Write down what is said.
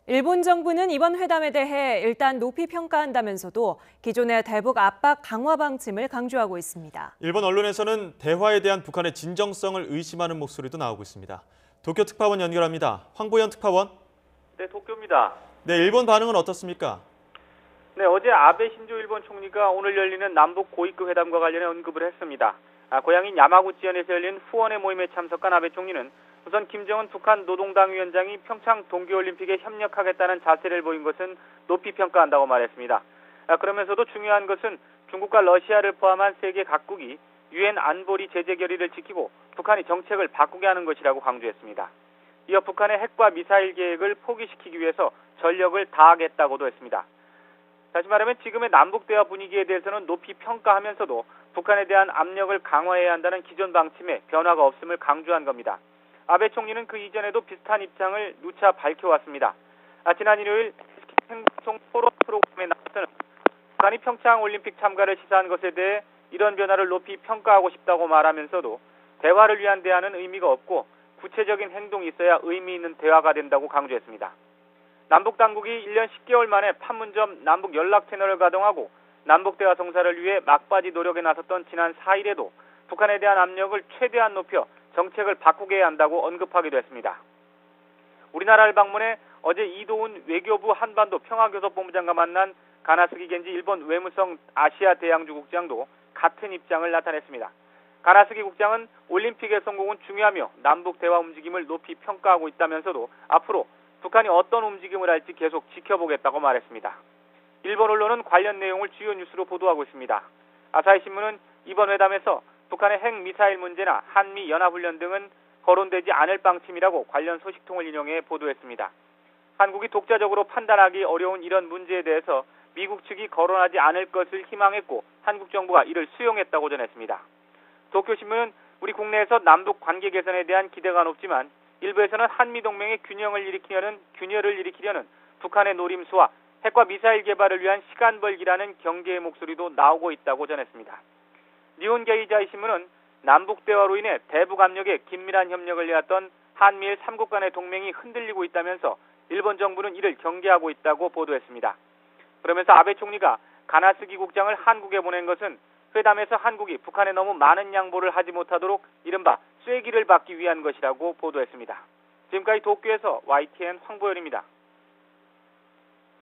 일본 정부는 이번 회담에 대해 일단 높이 평가한다면서도 기존의 대북 압박 강화 방침을 강조하고 있습니다. 일본 언론에서는 대화에 대한 북한의 진정성을 의심하는 목소리도 나오고 있습니다. 도쿄 특파원 연결합니다. 황보현 특파원. 네, 도쿄입니다. 네, 일본 반응은 어떻습니까? 네, 어제 아베 신조 일본 총리가 오늘 열리는 남북 고위급 회담과 관련해 언급을 했습니다. 고향인 야마구치현에서 열린 후원회 모임에 참석한 아베 총리는 우선 김정은 북한 노동당 위원장이 평창 동계올림픽에 협력하겠다는 자세를 보인 것은 높이 평가한다고 말했습니다. 그러면서도 중요한 것은 중국과 러시아를 포함한 세계 각국이 유엔 안보리 제재 결의를 지키고 북한이 정책을 바꾸게 하는 것이라고 강조했습니다. 이어 북한의 핵과 미사일 계획을 포기시키기 위해서 전력을 다하겠다고도 했습니다. 다시 말하면 지금의 남북대화 분위기에 대해서는 높이 평가하면서도 북한에 대한 압력을 강화해야 한다는 기존 방침에 변화가 없음을 강조한 겁니다. 아베 총리는 그 이전에도 비슷한 입장을 누차 밝혀왔습니다. 지난 일요일 행동 토론 프로그램에 나와서는 북한이 평창 올림픽 참가를 시사한 것에 대해 이런 변화를 높이 평가하고 싶다고 말하면서도 대화를 위한 대화는 의미가 없고 구체적인 행동이 있어야 의미 있는 대화가 된다고 강조했습니다. 남북 당국이 1년 10개월 만에 판문점 남북 연락 채널을 가동하고 남북 대화 성사를 위해 막바지 노력에 나섰던 지난 4일에도 북한에 대한 압력을 최대한 높여 정책을 바꾸게 해야 한다고 언급하기도 했습니다. 우리나라를 방문해 어제 이도훈 외교부 한반도 평화교섭본부장과 만난 가나스기 겐지 일본 외무성 아시아 대양주 국장도 같은 입장을 나타냈습니다. 가나스기 국장은 올림픽의 성공은 중요하며 남북 대화 움직임을 높이 평가하고 있다면서도 앞으로 북한이 어떤 움직임을 할지 계속 지켜보겠다고 말했습니다. 일본 언론은 관련 내용을 주요 뉴스로 보도하고 있습니다. 아사히 신문은 이번 회담에서 북한의 핵 미사일 문제나 한미 연합훈련 등은 거론되지 않을 방침이라고 관련 소식통을 인용해 보도했습니다. 한국이 독자적으로 판단하기 어려운 이런 문제에 대해서 미국 측이 거론하지 않을 것을 희망했고 한국 정부가 이를 수용했다고 전했습니다. 도쿄신문은 우리 국내에서 남북 관계 개선에 대한 기대가 높지만 일부에서는 한미동맹의 균열을 일으키려는 북한의 노림수와 핵과 미사일 개발을 위한 시간 벌기라는 경계의 목소리도 나오고 있다고 전했습니다. 니혼게이자이 신문은 남북 대화로 인해 대북 압력에 긴밀한 협력을 해왔던 한미일 3국 간의 동맹이 흔들리고 있다면서 일본 정부는 이를 경계하고 있다고 보도했습니다. 그러면서 아베 총리가 가나스기 국장을 한국에 보낸 것은 회담에서 한국이 북한에 너무 많은 양보를 하지 못하도록 이른바 쐐기를 받기 위한 것이라고 보도했습니다. 지금까지 도쿄에서 YTN 황보현입니다.